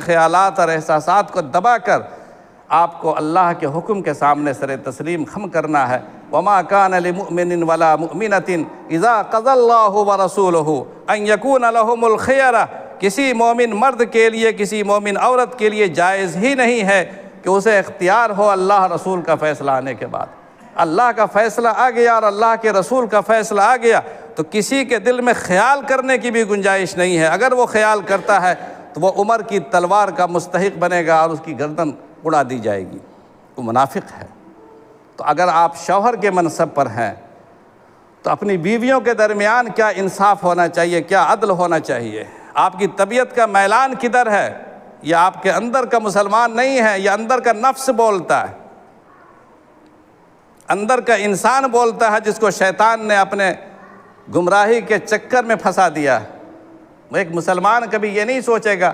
خیالات اور احساسات کو دبا کر آپ کو اللہ کے حکم کے سامنے سر تسلیم خم کرنا ہے۔ وَمَا كَانَ لِمُؤْمِنٍ وَلَا مُؤْمِنَةٍ إِذَا قَضَى اللَّهُ وَرَسُولُهُ أَن يَكُونَ لَهُمُ الْخِيَرَةُ، کسی مومن مرد کے لیے، کسی مومن عورت کے لیے جائز ہی نہیں ہے کہ اسے اختیار ہو اللہ رسول کا فیصلہ آنے کے بعد۔ اللہ کا فیصلہ آ گیا اور اللہ کے رسول کا فیصلہ آ گیا تو کسی کے دل میں خیال کرنے کی بھی گنجائش نہیں ہے۔ اگر وہ خیال کرتا ہے تو وہ عمر کی تلوار کا مستحق بنے گا اور اس کی گردن اڑا دی جائے گی، وہ منافق ہے۔ تو اگر آپ شوہر کے منصب پر ہیں تو اپنی بیویوں کے درمیان کیا انصاف ہونا چاہیے، کیا عدل ہونا چاہیے۔ آپ کی طبیعت کا میلان کدھر ہے؟ یہ آپ کے اندر کا مسلمان نہیں ہے، یہ اندر کا نفس بولتا ہے، اندر کا انسان بولتا ہے، جس کو شیطان نے اپنے گمراہی کے چکر میں پھنسا دیا ہے۔ ایک مسلمان کبھی یہ نہیں سوچے گا